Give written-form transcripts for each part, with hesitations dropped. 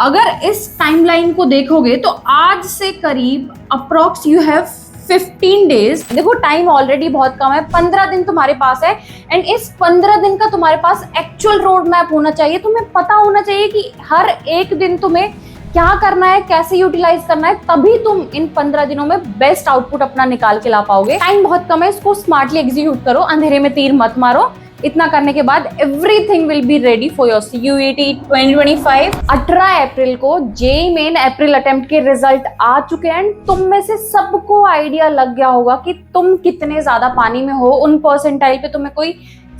अगर इस टाइमलाइन को देखोगे तो आज से करीब अप्रोक्स यू हैव 15 डेज। देखो टाइम ऑलरेडी बहुत कम है, 15 दिन तुम्हारे पास है एंड इस 15 दिन का तुम्हारे पास एक्चुअल रोड मैप होना चाहिए। तुम्हें पता होना चाहिए कि हर एक दिन तुम्हें क्या करना है, कैसे यूटिलाइज करना है, तभी तुम इन 15 दिनों में बेस्ट आउटपुट अपना निकाल के ला पाओगे। टाइम बहुत कम है, इसको स्मार्टली एग्जीक्यूट करो, अंधेरे में तीर मत मारो। इतना करने के बाद everything will be ready for your CUET 2025। 18 अप्रैल को जेईई मेन अप्रैल अटेम्प्ट के रिजल्ट आ चुके हैं एंड तुम में से सबको आइडिया लग गया होगा कि तुम कितने ज्यादा पानी में हो। उन परसेंटाइल पे तुम्हें कोई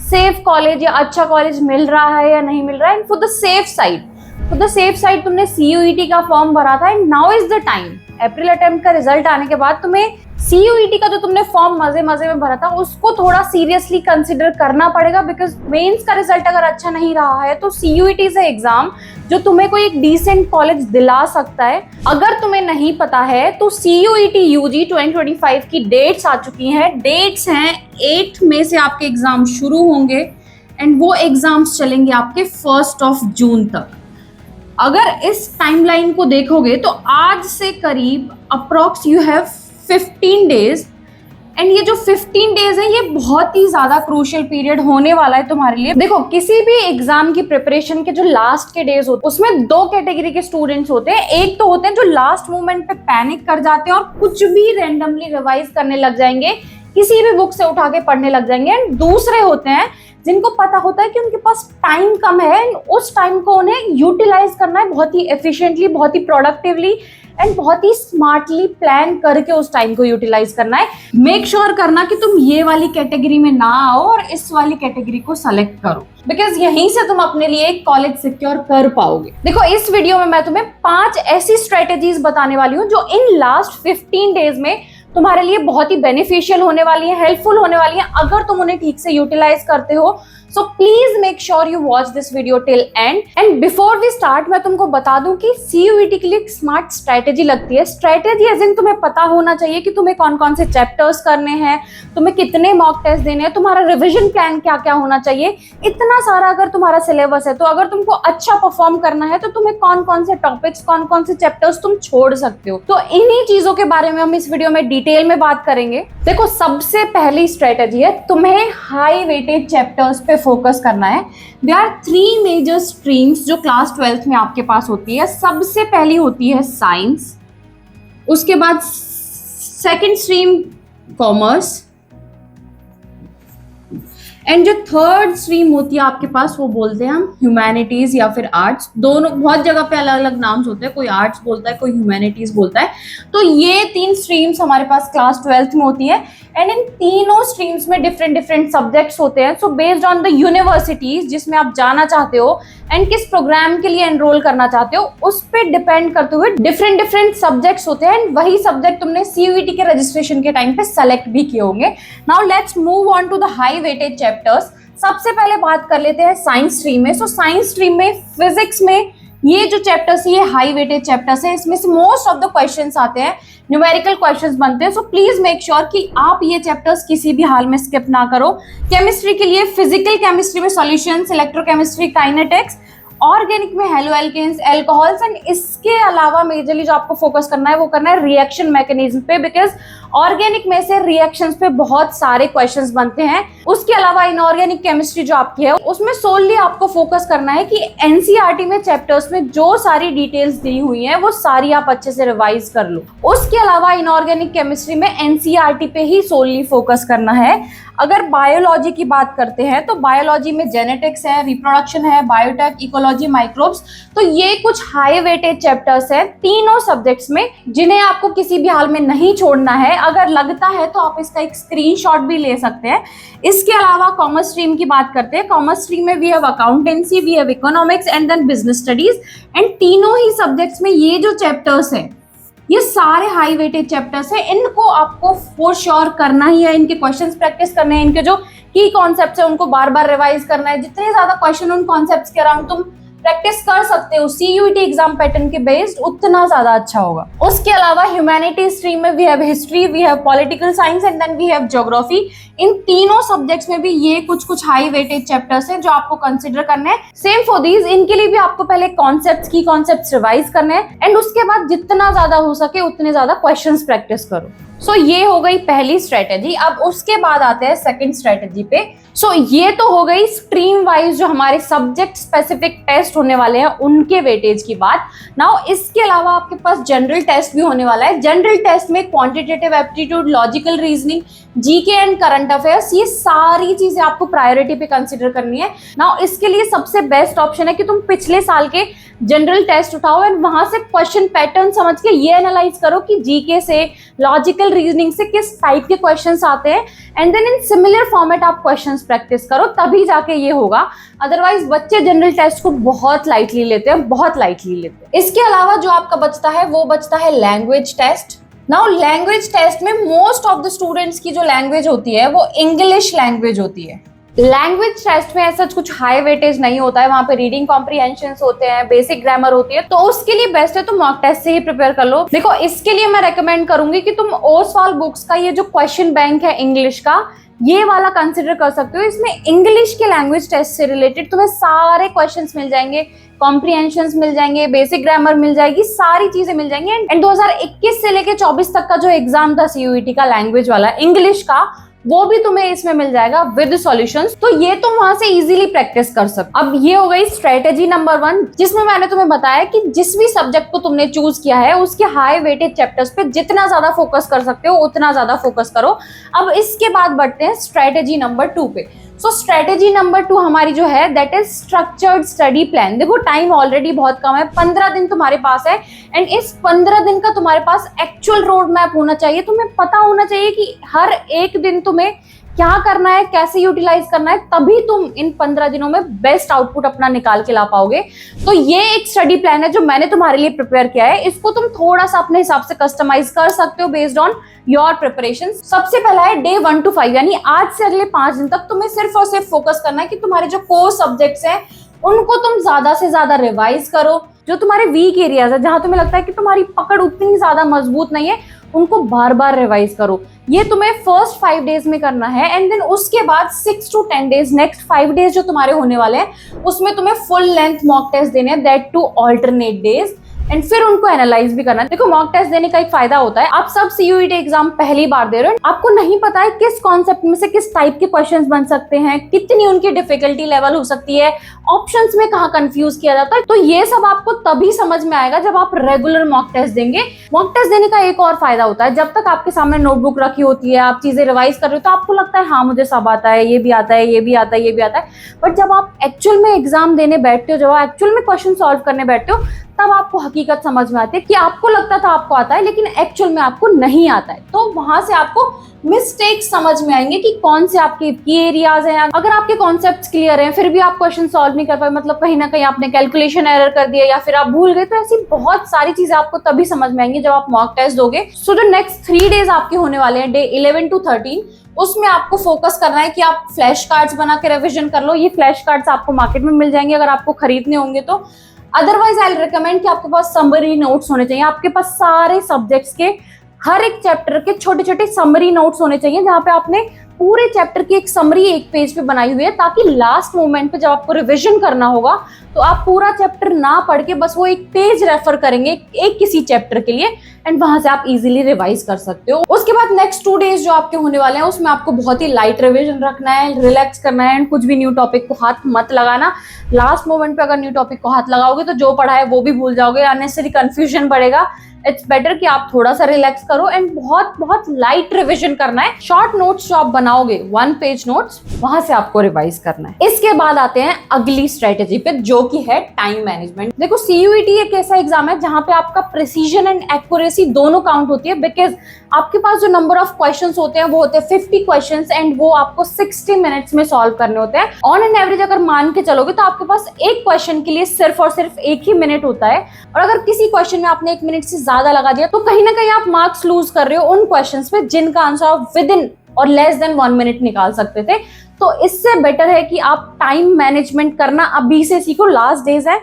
सेफ कॉलेज या अच्छा कॉलेज मिल रहा है या नहीं मिल रहा है। And for the safe side तुमने CUET का फॉर्म भरा था and now is the time. April attempt का रिजल्ट आने के बाद तुम्हें CUET का जो तुमने फॉर्म मजे में भरा था उसको थोड़ा सीरियसली कंसिडर करना पड़ेगा, बिकॉज मेंस का रिजल्ट अगर अच्छा नहीं रहा है तो CUET से एग्जाम जो तुम्हें कोई एक डिसेंट कॉलेज दिला सकता है। अगर तुम्हें नहीं पता है तो CUET UG 2025 की डेट्स आ चुकी हैं। डेट्स हैं 8 मई से आपके एग्जाम शुरू होंगे एंड वो एग्जाम्स चलेंगे आपके 1 जून तक। अगर इस टाइमलाइन को देखोगे तो आज से करीब approx you have 15 days and ये जो 15 डेज है ये बहुत ही ज्यादा क्रूशियल पीरियड होने वाला है तुम्हारे लिए। देखो किसी भी एग्जाम की प्रिपरेशन के जो लास्ट के डेज होते हैं उसमें 2 कैटेगरी के स्टूडेंट्स होते हैं। एक तो होते हैं जो लास्ट मोमेंट पे पैनिक कर जाते हैं और कुछ भी रैंडमली रिवाइज करने लग जाएंगे, किसी भी बुक से उठा के पढ़ने लग जाएंगे। एंड दूसरे होते हैं जिनको पता होता है कि उनके पास टाइम कम है एंड उस टाइम को उन्हें यूटिलाइज करना है बहुत ही एफिशिएंटली, बहुत ही प्रोडक्टिवली एंड बहुत ही स्मार्टली प्लान करके उस टाइम को यूटिलाइज करना है। मेक श्योर करना कि तुम ये वाली कैटेगरी में ना आओ और इस वाली कैटेगरी को सेलेक्ट करो, बिकॉज यहीं से तुम अपने लिए एक कॉलेज सिक्योर कर पाओगे। देखो इस वीडियो में मैं तुम्हें 5 ऐसी स्ट्रेटेजीज बताने वाली हूँ जो इन लास्ट 15 डेज में तुम्हारे लिए बहुत ही बेनिफिशियल होने वाली है, हेल्पफुल होने वाली है अगर तुम उन्हें ठीक से यूटिलाइज करते हो। So please make sure you watch this video till end. And before we start मैं तुमको बता दूं कि CUET के लिए एक स्मार्ट स्ट्रेटेजी लगती है। स्ट्रेटेजी एज इन तुम्हें पता होना चाहिए कि तुम्हें कौन कौन से चैप्टर्स करने हैं, तुम्हें कितने मॉक टेस्ट देने हैं, तुम्हारा रिविजन प्लान क्या क्या होना चाहिए। इतना सारा अगर तुम्हारा सिलेबस है तो अगर तुमको अच्छा परफॉर्म करना है तो तुम्हें कौन कौन से टॉपिक्स, कौन कौन से चैप्टर्स तुम छोड़ सकते हो। तो इन्हीं चीजों के बारे में हम इस वीडियो में डिटेल में बात करेंगे। देखो सबसे पहली स्ट्रेटेजी है तुम्हें हाई वेटेज चैप्टर्स पे फोकस करना है। देयर आर 3 मेजर स्ट्रीम्स जो क्लास 12th में आपके पास होती है। सबसे पहली होती है साइंस, उसके बाद सेकंड स्ट्रीम कॉमर्स एंड जो थर्ड स्ट्रीम होती है आपके पास वो बोलते हैं हम ह्यूमैनिटीज या फिर आर्ट्स। दोनों बहुत जगह पे अलग अलग नाम्स होते हैं, कोई आर्ट्स बोलता है, कोई ह्यूमैनिटीज बोलता है। तो ये 3 स्ट्रीम्स हमारे पास क्लास 12th में होती है एंड इन तीनों स्ट्रीम्स में डिफरेंट सब्जेक्ट्स होते हैं। So based on the universities जिसमें आप जाना चाहते हो एंड किस प्रोग्राम के लिए एनरोल करना चाहते हो उस पर डिपेंड करते हुए डिफरेंट सब्जेक्ट्स होते हैं एंड वही सब्जेक्ट तुमने CUET के रजिस्ट्रेशन के टाइम पे सेलेक्ट भी किए होंगे। Now let's move on to the high weightage chapters. सबसे पहले बात कर लेते हैं साइंस स्ट्रीम में। सो साइंस स्ट्रीम में फिजिक्स में ये जो चैप्टर्स ये हाई वेटेज चैप्टर्स है, इसमें से मोस्ट ऑफ द क्वेश्चंस आते हैं, न्यूमेरिकल क्वेश्चंस बनते हैं। सो प्लीज मेक श्योर कि आप ये चैप्टर्स किसी भी हाल में स्किप ना करो। केमिस्ट्री के लिए फिजिकल केमिस्ट्री में सॉल्यूशंस, इलेक्ट्रोकेमिस्ट्री, काइनेटिक्स, ऑर्गेनिक में हेलो एल्केन्स, एल्कोहल्स एंड इसके अलावा मेजरली जो आपको फोकस करना है वो करना है रिएक्शन मैकेनिज्म पे, बिकॉज ऑर्गेनिक में से रिएक्शंस पे बहुत सारे क्वेश्चंस बनते हैं। उसके अलावा इनऑर्गेनिक केमिस्ट्री जो आपकी है उसमें सोलली आपको फोकस करना है कि NCERT में चैप्टर्स में जो सारी डिटेल्स दी हुई हैं वो सारी आप अच्छे से रिवाइज कर लो। उसके अलावा इनऑर्गेनिक केमिस्ट्री में NCERT पे ही सोलली फोकस करना है। अगर बायोलॉजी की बात करते हैं तो बायोलॉजी में जेनेटिक्स है, रिप्रोडक्शन है, बायोटेक, इकोलॉजी, माइक्रोब्स। तो ये कुछ हाई वेटेज चैप्टर्स हैं तीनों सब्जेक्ट्स में जिन्हें आपको किसी भी हाल में नहीं छोड़ना है। अगर लगता है तो आप इसका एक स्क्रीनशॉट भी ले सकते हैं। इसके अलावा कॉमर्स स्ट्रीम की बात करते हैं। कॉमर्स स्ट्रीम में we have accountancy, we have economics and then business studies and तीनों ही सब्जेक्ट्स में ये जो चैप्टर्स हैं ये सारे हाई वेटेज चैप्टर्स हैं। इनको आपको फॉर श्योर करना ही है, इनके क्वेश्चंस प्रैक्टिस करने हैं, इनके जो की कॉन्सेप्ट्स है उनको बार बार रिवाइज करना है। जितने ज्यादा क्वेश्चन उन कॉन्सेप्ट्स के अराउंड तुम प्रैक्टिस कर सकते हो सीयूईटी एग्जाम पैटर्न के बेस्ड, उतना ज्यादा अच्छा होगा। उसके अलावा ह्यूमैनिटी स्ट्रीम में we have history, we have political science and then we have geography. इन तीनों सब्जेक्ट्स में भी ये कुछ हाई वेटेज चैप्टर्स हैं जो आपको कंसिडर करने हैं। सेम फॉर दीज, इनके लिए भी आपको पहले की कॉन्सेप्ट्स रिवाइज करने हैं एंड उसके बाद जितना ज्यादा हो सके उतने ज्यादा क्वेश्चंस प्रैक्टिस करो। सो ये हो गई पहली स्ट्रेटेजी। अब उसके बाद आते हैं सेकंड स्ट्रेटेजी पे। सो ये तो हो गई स्ट्रीम वाइज जो हमारे सब्जेक्ट स्पेसिफिक टेस्ट होने वाले हैं उनके वेटेज की बात। नाउ इसके अलावा आपके पास जनरल टेस्ट भी होने वाला है। जनरल टेस्ट में quantitative aptitude, logical reasoning, GK and current affairs, ये सारी चीजें आपको प्रायोरिटी पे कंसिडर करनी है। नाउ इसके लिए सबसे बेस्ट ऑप्शन है कि तुम पिछले साल के जनरल टेस्ट उठाओ एंड वहां से क्वेश्चन पैटर्न समझ के ये एनालाइज करो कि जीके से, लॉजिकल रीजनिंग से किस टाइप के क्वेश्चंस आते हैं and then in similar format आप क्वेश्चंस प्रैक्टिस करो, तभी जाके ये होगा। अदरवाइज बच्चे जनरल टेस्ट को बहुत लाइटली लेते हैं, बहुत लाइटली लेते हैं। इसके अलावा जो आपका बचता है वो बचता है language test. Now language test में मोस्ट ऑफ द स्टूडेंट्स की जो लैंग्वेज होती है वो इंग्लिश लैंग्वेज होती है। लैंग्वेज टेस्ट में ऐसा कुछ हाई वेटेज नहीं होता है, वहां पे रीडिंग कॉम्प्रिहेंशन होते हैं, बेसिक ग्रामर होती है, तो उसके लिए बेस्ट है तुम मॉक टेस्ट से ही प्रिपेयर कर लो। देखो इसके लिए मैं रेकमेंड करूंगी कि तुम ओसवाल बुक्स का ये जो क्वेश्चन बैंक है इंग्लिश का, ये वाला कंसिडर कर सकते हो। इसमें इंग्लिश के लैंग्वेज टेस्ट से रिलेटेड तुम्हें सारे क्वेश्चंस मिल जाएंगे, कॉम्प्रिहेंशंस मिल जाएंगे, बेसिक ग्रामर मिल जाएगी, सारी चीजें मिल जाएंगी। एंड 2021 से लेके 24 तक का जो एग्जाम था सीयूईटी का लैंग्वेज वाला इंग्लिश का, वो भी तुम्हें इसमें मिल जाएगा विद सॉल्यूशंस, तो ये तुम वहां से इजीली प्रैक्टिस कर सकते। अब ये हो गई स्ट्रेटेजी नंबर 1, जिसमें मैंने तुम्हें बताया कि जिस भी सब्जेक्ट को तुमने चूज किया है उसके हाई वेटेज चैप्टर्स पे जितना ज्यादा फोकस कर सकते हो उतना ज्यादा फोकस करो। अब इसके बाद बढ़ते हैं स्ट्रेटेजी नंबर 2 पे। सो स्ट्रेटेजी नंबर 2 हमारी जो है that is structured study plan. देखो टाइम ऑलरेडी बहुत कम है, 15 दिन तुम्हारे पास है एंड इस 15 दिन का तुम्हारे पास एक्चुअल रोड मैप होना चाहिए। तुम्हें पता होना चाहिए कि हर एक दिन तुम्हें क्या करना है, कैसे यूटिलाइज करना है, तभी तुम इन 15 दिनों में बेस्ट आउटपुट अपना निकाल के ला पाओगे। तो ये एक स्टडी प्लान है जो मैंने तुम्हारे लिए प्रिपेयर किया है। इसको तुम थोड़ा सा अपने हिसाब से कस्टमाइज कर सकते हो बेस्ड ऑन योर प्रिपरेशन। सबसे पहला है डे 1 to 5, यानी आज से अगले 5 दिन तक तुम्हें सिर्फ और सिर्फ फोकस करना है कि तुम्हारे जो कोर सब्जेक्ट्स हैं उनको तुम ज्यादा से ज्यादा रिवाइज करो। जो तुम्हारे वीक एरियाज है, जहां तुम्हें लगता है कि तुम्हारी पकड़ उतनी ज्यादा मजबूत नहीं है, उनको बार बार रिवाइज करो। ये तुम्हें फर्स्ट 5 डेज में करना है एंड देन उसके बाद 6 to 10 डेज, नेक्स्ट 5 डेज जो तुम्हारे होने वाले हैं उसमें तुम्हें फुल लेंथ मॉक टेस्ट देने हैं, that too alternate days, and फिर उनको एनालाइज भी करना है। देखो मॉक टेस्ट देने का एक फायदा होता है, आप सब सीयूईटी एग्जाम पहली बार दे रहे हो, आपको नहीं पता है किस कॉन्सेप्ट में से किस टाइप के क्वेश्चंस बन सकते हैं, कितनी उनकी डिफिकल्टी लेवल हो सकती है, ऑप्शंस में कहाँ कंफ्यूज किया जाता है। तो ये सब आपको तभी समझ में आएगा जब आप रेगुलर मॉक टेस्ट देंगे। मॉक टेस्ट देने का एक और फायदा होता है, जब तक आपके सामने नोटबुक रखी होती है, आप चीजें रिवाइज कर रहे हो, तो आपको लगता है हाँ मुझे सब आता है, ये भी आता है, ये भी आता है, ये भी आता है। बट जब आप एक्चुअल में एग्जाम देने बैठते हो, जब आप एक्चुअल में क्वेश्चन सॉल्व करने बैठते हो, तब आपको हकीकत समझ में आती है कि आपको लगता था आपको आता है लेकिन एक्चुअल में आपको नहीं आता है। तो वहां से आपको मिस्टेक्स समझ में आएंगे कि कौन से आपके की एरियाज हैं। अगर आपके कॉन्सेप्ट्स क्लियर हैं फिर भी आप क्वेश्चन सॉल्व नहीं कर पाए, मतलब कहीं ना कहीं आपने कैलकुलेशन एरर कर दिया या फिर आप भूल गए, तो ऐसी बहुत सारी चीजें आपको तभी समझ में आएंगी जब आप मॉक टेस्ट दोगे। सो जो नेक्स्ट 3 डेज आपके होने वाले हैं, डे 11 to 13, उसमें आपको फोकस करना है कि आप फ्लैश कार्ड्स बना के रिविजन कर लो। ये फ्लैश कार्ड्स आपको मार्केट में मिल जाएंगे अगर आपको खरीदने होंगे तो। अदरवाइज आई रिकमेंड कि आपके पास समरी नोट्स होने चाहिए। आपके पास सारे सब्जेक्ट्स के हर एक चैप्टर के छोटे छोटे समरी नोट्स होने चाहिए, जहां पे आपने पूरे चैप्टर की एक समरी एक पेज पे बनाई हुई है, ताकि लास्ट मोमेंट पे जब आपको रिवीजन करना होगा तो आप पूरा चैप्टर ना पढ़ के बस वो एक पेज रेफर करेंगे एक किसी चैप्टर के लिए एंड वहां से आप इजीली रिवाइज कर सकते हो। उसके बाद नेक्स्ट 2 डेज जो आपके होने वाले हैं उसमें आपको बहुत ही लाइट रिवीजन रखना है, रिलैक्स करना है एंड कुछ भी न्यू टॉपिक को हाथ मत लगाना। लास्ट मोमेंट पे अगर न्यू टॉपिक को हाथ लगाओगे तो जो पढ़ा है वो भी भूल जाओगे, अननेसेसरी कंफ्यूजन बढ़ेगा। इट्स बेटर कि आप थोड़ा सा रिलैक्स करो एंड बहुत बहुत लाइट रिवीजन करना है। शॉर्ट नोट्स जो आप बनाओगे 1 पेज नोट्स, वहां से आपको रिवाइज करना है। इसके बाद आते हैं अगली स्ट्रेटेजी पे जो कि है टाइम मैनेजमेंट। देखो सीयूईटी एक ऐसा एग्जाम है जहां पे आपका प्रिसीजन एंड एक्यूरेसी दोनों काउंट होती है, बिकॉज आपके पास जो नंबर ऑफ क्वेश्चंस होते हैं वो होते हैं 50 क्वेश्चंस एंड वो आपको 60 मिनट्स में सॉल्व करने होते हैं। ऑन एन एवरेज अगर मान के चलोगे तो आपके पास एक क्वेश्चन के लिए सिर्फ और सिर्फ 1 ही मिनट होता है, और अगर किसी क्वेश्चन में आपने 1 मिनट से ज्यादा लगा दिया तो कहीं ना कहीं आप मार्क्स लूज कर रहे हो उन क्वेश्चंस पे जिनका आंसर आप विद इन और लेस देन 1 मिनट निकाल सकते थे। तो इससे बेटर है कि आप टाइम मैनेजमेंट करना अभी से सीखो, लास्ट डेज है।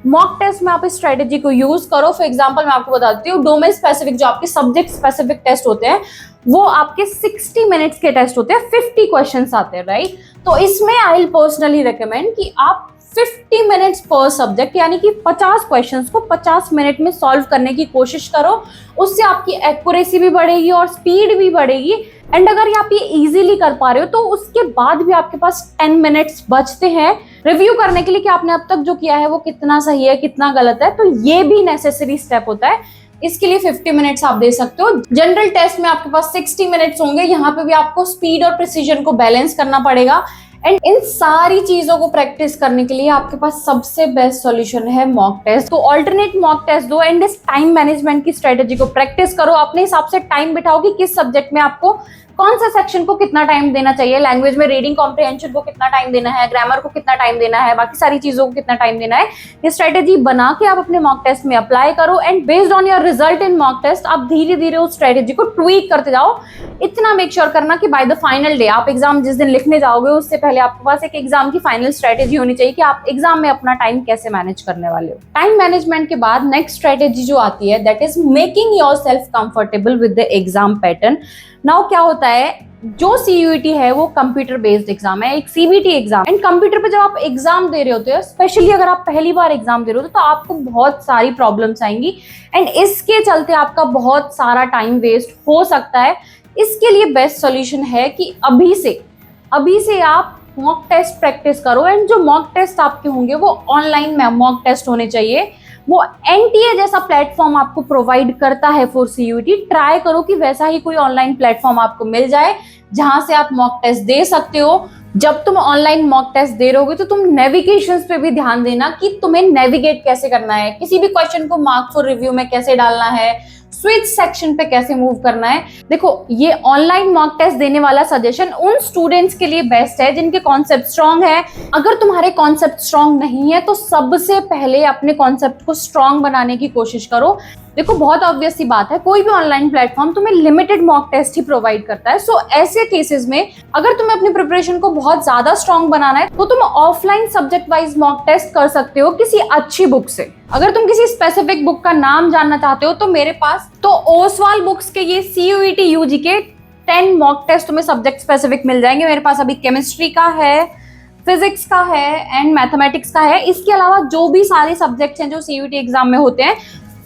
मॉक टेस्ट में आप इस स्ट्रेटेजी को यूज करो। फॉर एग्जांपल मैं आपको बता देती हूँ, डोमेन स्पेसिफिक जो आपके सब्जेक्ट स्पेसिफिक टेस्ट होते हैं वो आपके 60 मिनट्स के टेस्ट होते हैं, 50 क्वेश्चंस आते हैं, राइट। तो इसमें आई विल पर्सनली रिकमेंड कि आप 50 मिनट्स पर सब्जेक्ट यानी कि 50 क्वेश्चंस को 50 मिनट में सॉल्व करने की कोशिश करो। उससे आपकी एक्यूरेसी भी बढ़ेगी और स्पीड भी बढ़ेगी। एंड अगर आप ये इजीली कर पा रहे हो तो उसके बाद भी आपके पास 10 मिनट्स बचते हैं रिव्यू करने के लिए कि आपने अब तक जो किया है वो कितना सही है, कितना गलत है। तो ये भी नेसेसरी स्टेप होता है। इसके लिए 50 मिनट्स आप दे सकते हो। जनरल टेस्ट में आपके पास 60 मिनट्स होंगे। यहाँ पे भी आपको स्पीड और प्रिसीजन को बैलेंस करना पड़ेगा। एंड इन सारी चीजों को प्रैक्टिस करने के लिए आपके पास सबसे बेस्ट सॉल्यूशन है मॉक टेस्ट। तो ऑल्टरनेट मॉक टेस्ट दो एंड इस टाइम मैनेजमेंट की स्ट्रेटेजी को प्रैक्टिस करो। अपने हिसाब से टाइम बिठाओ कि किस सब्जेक्ट में आपको कौन सा सेक्शन को कितना टाइम देना चाहिए, लैंग्वेज में रीडिंग कॉम्प्रिहेंशन को कितना टाइम देना है, ग्रामर को कितना टाइम देना है, बाकी सारी चीजों को कितना टाइम देना है। ये स्ट्रेटेजी बना के आप अपने मॉक टेस्ट में अप्लाई करो and based on your result in mock test आप धीरे धीरे उस स्ट्रेटेजी को ट्वीक करते जाओ। इतना मेक श्योर करना कि बाय द फाइनल डे, आप एग्जाम जिस दिन लिखने जाओगे उससे पहले आपके पास एक एग्जाम की फाइनल स्ट्रेटेजी होनी चाहिए कि आप एग्जाम में अपना टाइम कैसे मैनेज करने वाले हो। टाइम मैनेजमेंट के बाद नेक्स्ट स्ट्रेटेजी जो आती है that is making your self comfortable with the exam pattern. Now क्या होता है, जो सीयूईटी है वो कंप्यूटर बेस्ड एग्जाम है, एक सीबीटी एग्जाम। एंड कंप्यूटर पे जब आप एग्जाम दे रहे होते हो, स्पेशली अगर आप पहली बार एग्जाम दे रहे हो तो आपको बहुत सारी प्रॉब्लम्स आएंगी एंड इसके चलते आपका बहुत सारा टाइम वेस्ट हो सकता है। इसके लिए बेस्ट सॉल्यूशन है कि अभी से आप मॉक टेस्ट प्रैक्टिस करो। एंड जो मॉक टेस्ट आपके होंगे वो ऑनलाइन मॉक टेस्ट होने चाहिए। वो एनटीए जैसा प्लेटफॉर्म आपको प्रोवाइड करता है फॉर सीयूईटी। ट्राई करो कि वैसा ही कोई ऑनलाइन प्लेटफॉर्म आपको मिल जाए जहां से आप मॉक टेस्ट दे सकते हो। जब तुम ऑनलाइन मॉक टेस्ट दे रहोगे तो तुम नेविगेशंस पे भी ध्यान देना कि तुम्हें नेविगेट कैसे करना है, किसी भी क्वेश्चन को मार्क फॉर रिव्यू में कैसे डालना है, स्विच सेक्शन पे कैसे मूव करना है। देखो, ये ऑनलाइन मॉक टेस्ट देने वाला सजेशन उन स्टूडेंट्स के लिए बेस्ट है जिनके कॉन्सेप्ट स्ट्रांग है। अगर तुम्हारे कॉन्सेप्ट स्ट्रांग नहीं है तो सबसे पहले अपने कॉन्सेप्ट को स्ट्रांग बनाने की कोशिश करो। देखो, बहुत ऑब्वियस सी बात है, कोई भी ऑनलाइन प्लेटफॉर्म तुम्हें लिमिटेड मॉक टेस्ट ही प्रोवाइड करता है। सो ऐसे केसेस में अगर तुम्हें अपनी प्रिपरेशन को बहुत ज्यादा स्ट्रांग बनाना है तो तुम offline subject wise mock test कर सकते हो किसी अच्छी बुक से। अगर तुम किसी स्पेसिफिक बुक का नाम जानना चाहते हो तो मेरे पास तो ओसवाल बुक्स के ये सीयूईटी यूजी के 10 मॉक टेस्ट तुम्हें सब्जेक्ट स्पेसिफिक मिल जाएंगे। मेरे पास अभी केमिस्ट्री का है, फिजिक्स का है एंड मैथमेटिक्स का है। इसके अलावा जो भी सारे सब्जेक्ट्स हैं जो सीयूईटी एग्जाम में होते हैं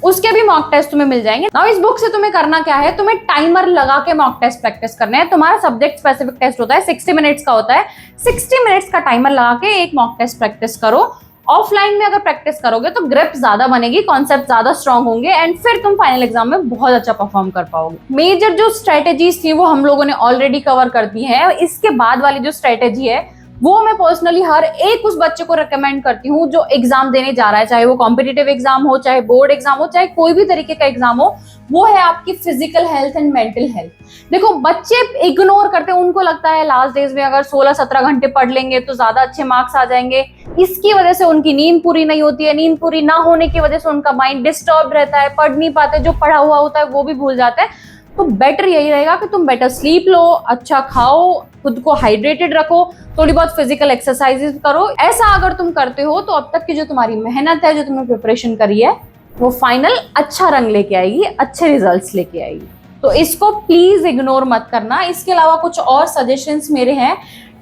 उसके भी मॉक टेस्ट तुम्हें मिल जाएंगे। नाउ इस बुक से तुम्हें करना क्या है, तुम्हें टाइमर लगा के मॉक टेस्ट प्रैक्टिस करना है। तुम्हारा सब्जेक्ट स्पेसिफिक टेस्ट होता है, 60 मिनट्स का होता है। 60 मिनट्स का टाइमर लगा के एक मॉक टेस्ट प्रैक्टिस करो। ऑफलाइन में अगर प्रैक्टिस करोगे तो ग्रिप ज्यादा बनेगी, कॉन्सेप्ट ज्यादा स्ट्रांग होंगे एंड फिर तुम फाइनल एग्जाम में बहुत अच्छा परफॉर्म कर पाओगे। मेजर जो स्ट्रेटेजीज थी वो हम लोगों ने ऑलरेडी कवर कर दी है। इसके बाद वाली जो स्ट्रेटेजी है वो मैं पर्सनली हर एक उस बच्चे को रिकमेंड करती हूँ जो एग्जाम देने जा रहा है, चाहे वो कॉम्पिटिटिव एग्जाम हो, चाहे बोर्ड एग्जाम हो, चाहे कोई भी तरीके का एग्जाम हो। वो है आपकी physical health and mental health. देखो, बच्चे इग्नोर करते हैं, उनको लगता है लास्ट डेज में अगर 16-17 घंटे पढ़ लेंगे तो ज्यादा अच्छे मार्क्स आ जाएंगे। इसकी वजह से उनकी नींद पूरी नहीं होती है। नींद पूरी ना होने की वजह से उनका माइंड डिस्टर्ब रहता है, पढ़ नहीं पाते, जो पढ़ा हुआ होता है वो भी भूल जाते हैं। तो बेटर यही रहेगा कि तुम बेटर स्लीप लो, अच्छा खाओ, खुद को हाइड्रेटेड रखो, थोड़ी बहुत फिजिकल एक्सरसाइजेस करो। ऐसा अगर तुम करते हो तो अब तक की जो तुम्हारी मेहनत है, जो तुमने प्रिपरेशन करी है, वो फाइनल अच्छा रंग लेके आएगी, अच्छे रिजल्ट्स लेके आएगी। तो इसको प्लीज इग्नोर मत करना। इसके अलावा कुछ और सजेशंस मेरे हैं।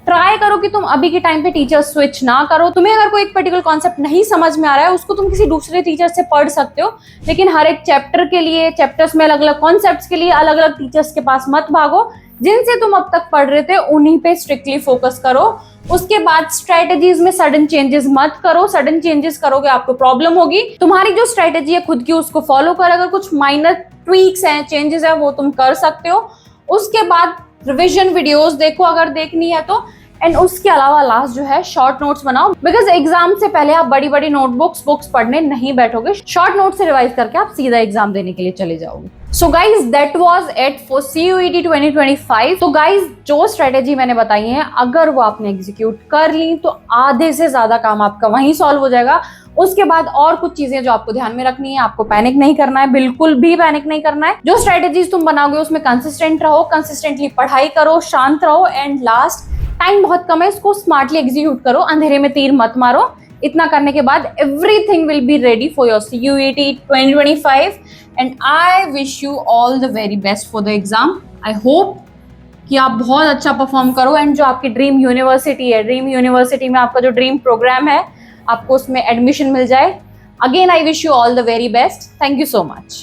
ट्राई करो कि तुम अभी के टाइम पे टीचर स्विच ना करो। तुम्हें अगर कोई एक पर्टिकुलर कॉन्सेप्ट नहीं समझ में आ रहा है उसको तुम किसी दूसरे टीचर से पढ़ सकते हो, लेकिन हर एक चैप्टर के लिए, चैप्टर्स में अलग अलग कॉन्सेप्ट्स के लिए अलग अलग टीचर्स के पास मत भागो। जिनसे तुम अब तक पढ़ रहे थे उन्हीं पे स्ट्रिक्टली फोकस करो। उसके बाद स्ट्रेटेजीज में सडन चेंजेस मत करो। सडन चेंजेस करोगे आपको प्रॉब्लम होगी। तुम्हारी जो स्ट्रेटेजी है खुद की उसको फॉलो कर। अगर कुछ माइनर ट्वीक्स हैं, चेंजेस है, वो तुम कर सकते हो। उसके बाद रिविजन वीडियोस देखो अगर देखनी है तो। एंड उसके अलावा लास्ट जो है, शॉर्ट नोट्स बनाओ, बिकॉज एग्जाम से पहले आप बड़ी बड़ी नोटबुक्स बुक्स पढ़ने नहीं बैठोगे। शॉर्ट नोट से रिवाइज करके आप सीधा एग्जाम देने के लिए चले जाओगे। So guys, that was it for CUET 2025। तो गाइज, जो स्ट्रेटेजी मैंने बताई है अगर वो आपने एग्जीक्यूट कर ली तो आधे से ज्यादा काम आपका वहीं सॉल्व हो जाएगा। उसके बाद और कुछ चीजें जो आपको ध्यान में रखनी है, आपको पैनिक नहीं करना है, बिल्कुल भी पैनिक नहीं करना है। जो स्ट्रेटेजीज तुम बनाओगे उसमें कंसिस्टेंट रहो, कंसिस्टेंटली पढ़ाई करो, शांत रहो एंड लास्ट, टाइम बहुत कम है, इसको स्मार्टली एग्जीक्यूट करो। अंधेरे में तीर मत मारो, इतना करने के बाद everything will be ready for your CUET 2025 and I wish you all the very best for the exam. I hope कि आप बहुत अच्छा परफॉर्म करो एंड जो आपकी ड्रीम यूनिवर्सिटी है, ड्रीम यूनिवर्सिटी में आपका जो ड्रीम प्रोग्राम है, आपको उसमें एडमिशन मिल जाए। Again I wish you all the very best. Thank you so much.